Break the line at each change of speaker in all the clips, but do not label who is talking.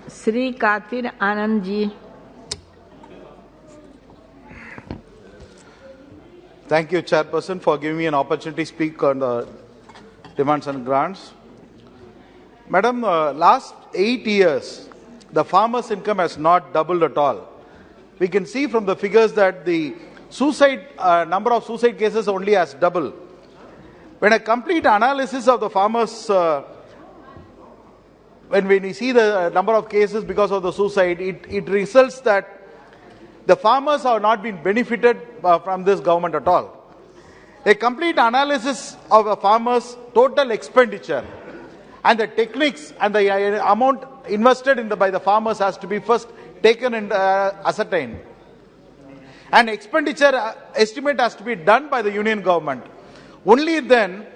Sri Katir Anand ji.
Thank you, Chairperson, for giving me an opportunity to speak on the demands and grants. Madam, last 8 years, the farmers' income has not doubled at all. We can see from the figures that the number of suicide cases only has doubled. When a complete analysis of the farmers, when we see the number of cases because of the suicide, it results that the farmers have not been benefited from this government at all. A complete analysis of a farmer's total expenditure and the techniques and the amount invested by the farmers has to be first taken and ascertained. An expenditure estimate has to be done by the union government. Only then,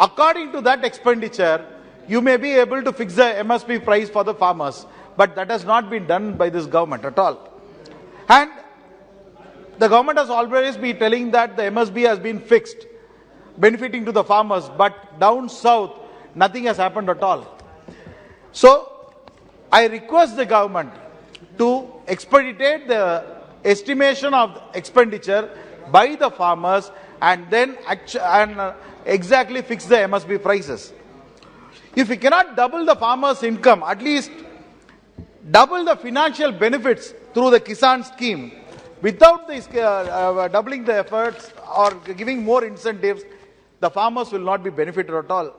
according to that expenditure, you may be able to fix the MSP price for the farmers. But that has not been done by this government at all. And the government has always been telling that the MSP has been fixed, benefiting to the farmers. But down south, nothing has happened at all. So, I request the government to expedite the estimation of expenditure by the farmers and then exactly fix the MSP prices. If we cannot double the farmers' income, at least double the financial benefits through the Kisan scheme. Without this doubling the efforts or giving more incentives, the farmers will not be benefited at all.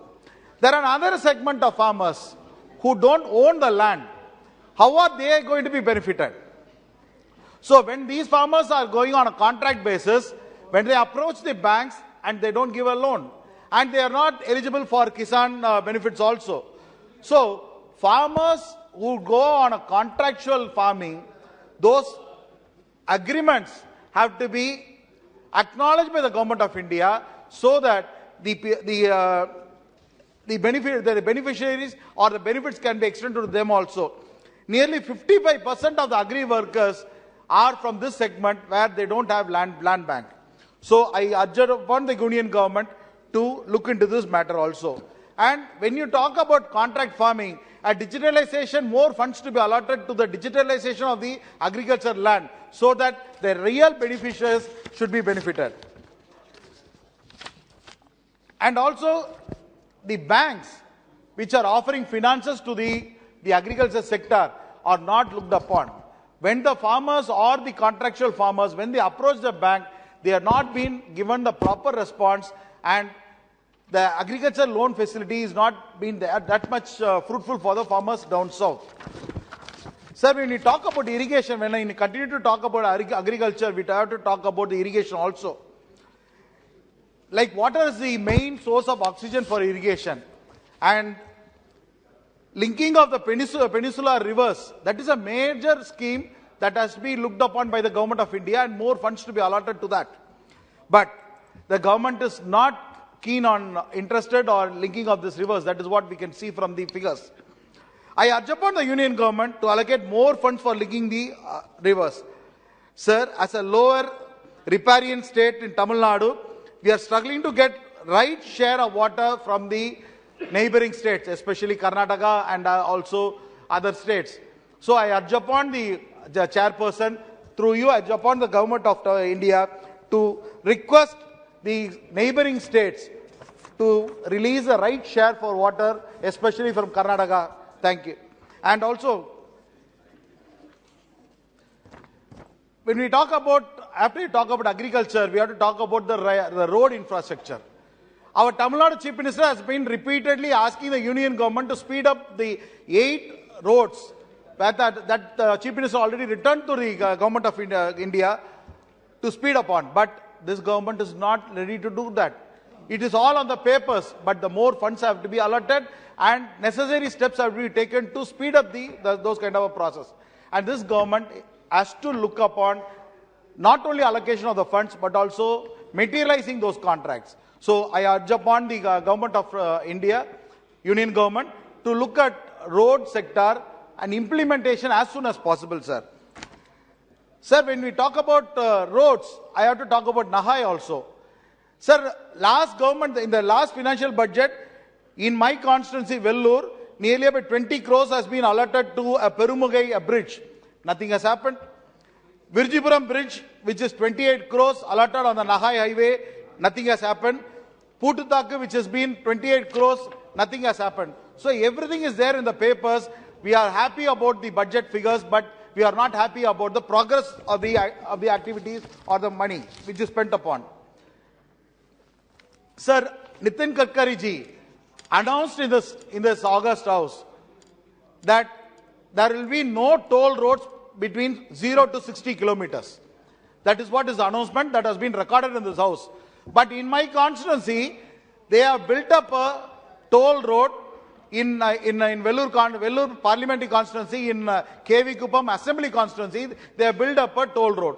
There are another segment of farmers who don't own the land. How are they going to be benefited? So when these farmers are going on a contract basis, when they approach the banks and they don't give a loan, and they are not eligible for Kisan benefits also. So farmers who go on a contractual farming, those agreements have to be acknowledged by the government of India so that the beneficiaries or the benefits can be extended to them also. Nearly 55% of the agri workers are from this segment where they don't have land bank. So I urge upon the union government to look into this matter also. And when you talk about contract farming, a digitalization, more funds to be allotted to the digitalization of the agriculture land so that the real beneficiaries should be benefited. And also the banks which are offering finances to the agriculture sector are not looked upon. When the farmers or the contractual farmers, when they approach the bank, they are not being given the proper response and the agriculture loan facility is not been that much fruitful for the farmers down south. Sir, when we talk about irrigation, when I continue to talk about agriculture, we have to talk about the irrigation also. Like water is the main source of oxygen for irrigation. And linking of the peninsular rivers, that is a major scheme that has to be looked upon by the government of India and more funds to be allotted to that. But the government is not keen on interested or linking of these rivers. That is what we can see from the figures. I urge upon the union government to allocate more funds for linking the rivers. Sir, as a lower riparian state in Tamil Nadu, we are struggling to get right share of water from the neighboring states, especially Karnataka and also other states. So I urge upon the chairperson, through you, I urge upon the government of India to request the neighboring states to release the right share for water, especially from Karnataka. Thank you. And also, when we talk about, after we talk about agriculture, we have to talk about the road infrastructure. Our Tamil Nadu Chief Minister has been repeatedly asking the union government to speed up the 8 roads that the Chief Minister already returned to the government of India to speed up on. But this government is not ready to do that. It is all on the papers, but the more funds have to be allotted and necessary steps have to be taken to speed up those kind of a process. And this government has to look upon not only allocation of the funds, but also materializing those contracts. So I urge upon the government of India, union government, to look at road sector and implementation as soon as possible, sir. Sir, when we talk about roads, I have to talk about Nahai also. Sir, last government, in the last financial budget, in my constituency, Vellore, nearly about 20 crores has been allotted to a Perumugai a bridge. Nothing has happened. Virjipuram bridge, which is 28 crores allotted on the Nahai highway, nothing has happened. Pututhaku, which has been 28 crores, nothing has happened. So everything is there in the papers. We are happy about the budget figures, but we are not happy about the progress of the activities or the money which is spent upon. Sir, Nitin Gadkari ji announced in this August House that there will be no toll roads between 0 to 60 kilometers. That is what is the announcement that has been recorded in this House. But in my constituency, they have built up a toll road in Vellore parliamentary constituency, in KV Kuppam assembly constituency. They have built up a toll road.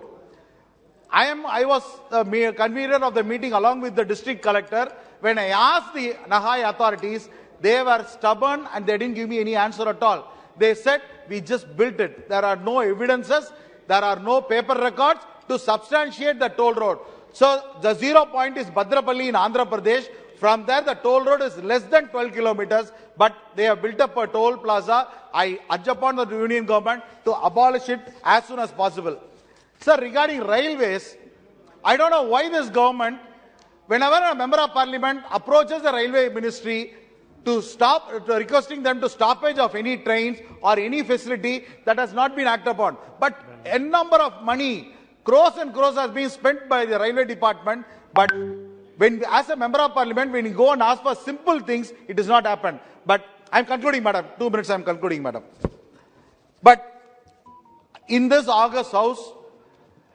I was the convener of the meeting along with the district collector. When I asked the Nahai authorities, they were stubborn and they didn't give me any answer at all. They said, we just built it. There are no evidences, there are no paper records to substantiate the toll road. So the 0 point is Bhadrapalli in Andhra Pradesh. From there, the toll road is less than 12 kilometers, but they have built up a toll plaza. I urge upon the union government to abolish it as soon as possible. Sir, regarding railways, I don't know why this government, whenever a member of parliament approaches the railway ministry to requesting them to stoppage of any trains or any facility, that has not been acted upon. But a number of money, crores and crores, has been spent by the railway department, but as a member of parliament, when you go and ask for simple things, it does not happen. But I'm concluding, madam. 2 minutes, I'm concluding, madam. But in this August House,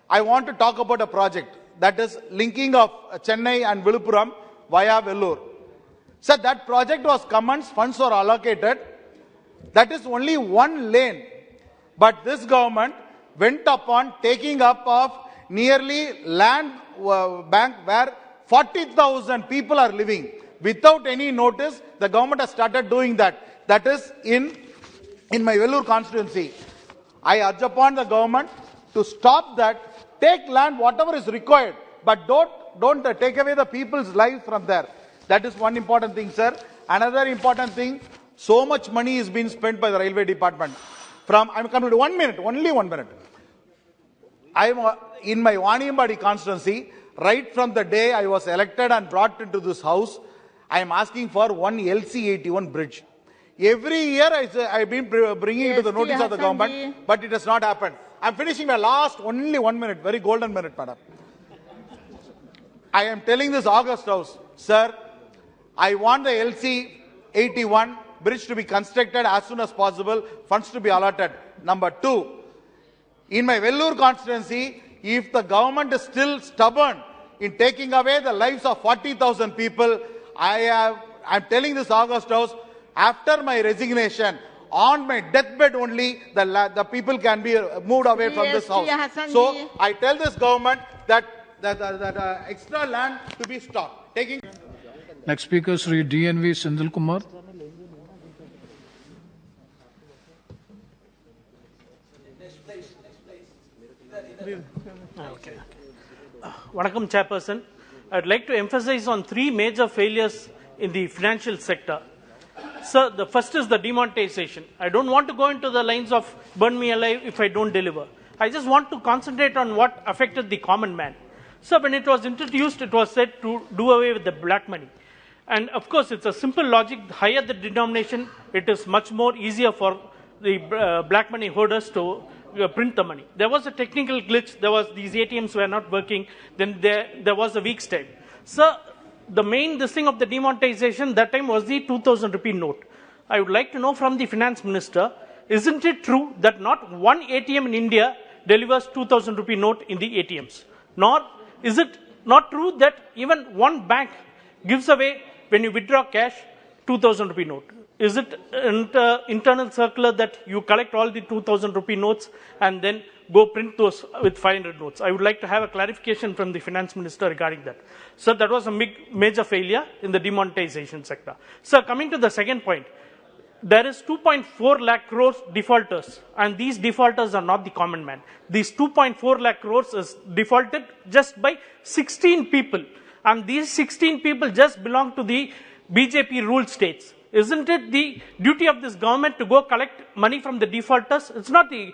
I want to talk about a project that is linking of Chennai and Viluppuram via Vellore. So that project was commenced, funds were allocated. That is only one lane. But this government went upon taking up of nearly land bank where 40,000 people are living. Without any notice, the government has started doing that. That is in my Vellore constituency. I urge upon the government to stop that. Take land, whatever is required, but don't take away the people's lives from there. That is one important thing, sir. Another important thing, so much money is being spent by the railway department. I'm coming to 1 minute, only 1 minute. I'm in my Vaniyambadi constituency. Right from the day I was elected and brought into this house, I am asking for one LC81 bridge. Every year I've been bringing it to the notice of the government, but it has not happened. I'm finishing my last only 1 minute, very golden minute, madam. I am telling this August House, sir, I want the LC81 bridge to be constructed as soon as possible, funds to be allotted. Number 2, in my Vellore constituency, if the government is still stubborn in taking away the lives of 40,000 people, I'm telling this August House, after my resignation, on my deathbed only, the people can be moved away from this house. So I tell this government that extra land to be stopped.
Next speaker, Sri DNV senthilkumar.
Okay. Vanakkam, Chairperson. I'd like to emphasize on 3 major failures in the financial sector. Sir, the first is the demonetization. I don't want to go into the lines of burn me alive if I don't deliver. I just want to concentrate on what affected the common man. So when it was introduced, it was said to do away with the black money. And of course, it's a simple logic. The higher the denomination, it is much more easier for the black money holders to print the money. There was a technical glitch. These ATMs were not working. Then there was a week's time. So the main thing of the demonetization that time was the 2,000 rupee note. I would like to know from the finance minister, isn't it true that not one ATM in India delivers 2,000 rupee note in the ATMs? Nor is it not true that even one bank gives away, when you withdraw cash, 2,000 rupee note? Is it an internal circular that you collect all the 2,000 rupee notes and then go print those with 500 notes? I would like to have a clarification from the finance minister regarding that. So that was a major failure in the demonetization sector. So coming to the second point, there is 2.4 lakh crores defaulters, and these defaulters are not the common man. These 2.4 lakh crores is defaulted just by 16 people, and these 16 people just belong to the BJP ruled states. Isn't it the duty of this government to go collect money from the defaulters? It's not the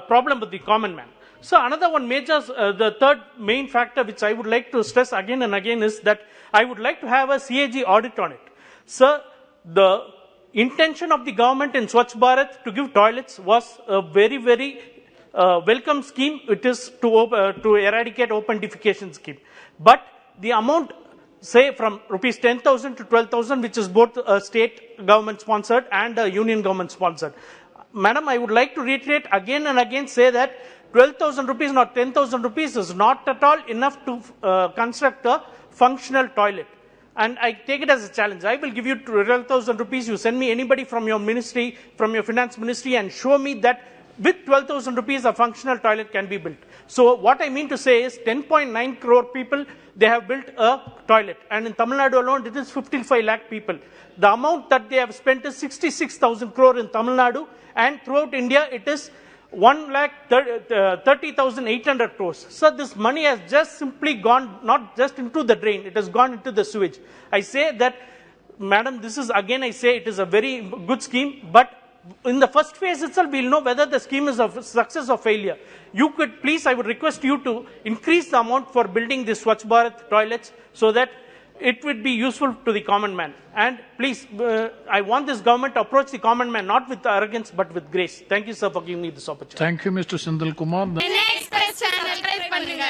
problem with the common man. So another one major, the third main factor which I would like to stress again and again is that I would like to have a CAG audit on it. Sir, the intention of the government in Swachh Bharat to give toilets was a very, very welcome scheme. It is to eradicate open defecation scheme. But the amount, say from rupees 10,000 to 12,000, which is both state government sponsored and union government sponsored. Madam, I would like to reiterate again and again say that 12,000 rupees, not 10,000 rupees is not at all enough to construct a functional toilet. And I take it as a challenge. I will give you 12,000 rupees. You send me anybody from your ministry, from your finance ministry, and show me that with 12,000 rupees a functional toilet can be built. So what I mean to say is 10.9 crore people, they have built a toilet. And in Tamil Nadu alone, it is 55 lakh people. The amount that they have spent is 66,000 crore in Tamil Nadu, and throughout India, it is 1,30,800 crores. So this money has just simply gone not just into the drain, it has gone into the sewage. I say that, madam, this is again, I say it is a very good scheme, but in the first phase itself, we'll know whether the scheme is a success or failure. You could please, I would request you to increase the amount for building the Swachh Bharat toilets so that it would be useful to the common man. And please, I want this government to approach the common man not with arrogance but with grace. Thank you, sir, for giving me this opportunity.
Thank you, Mr. Senthilkumar.
Express channel, bell button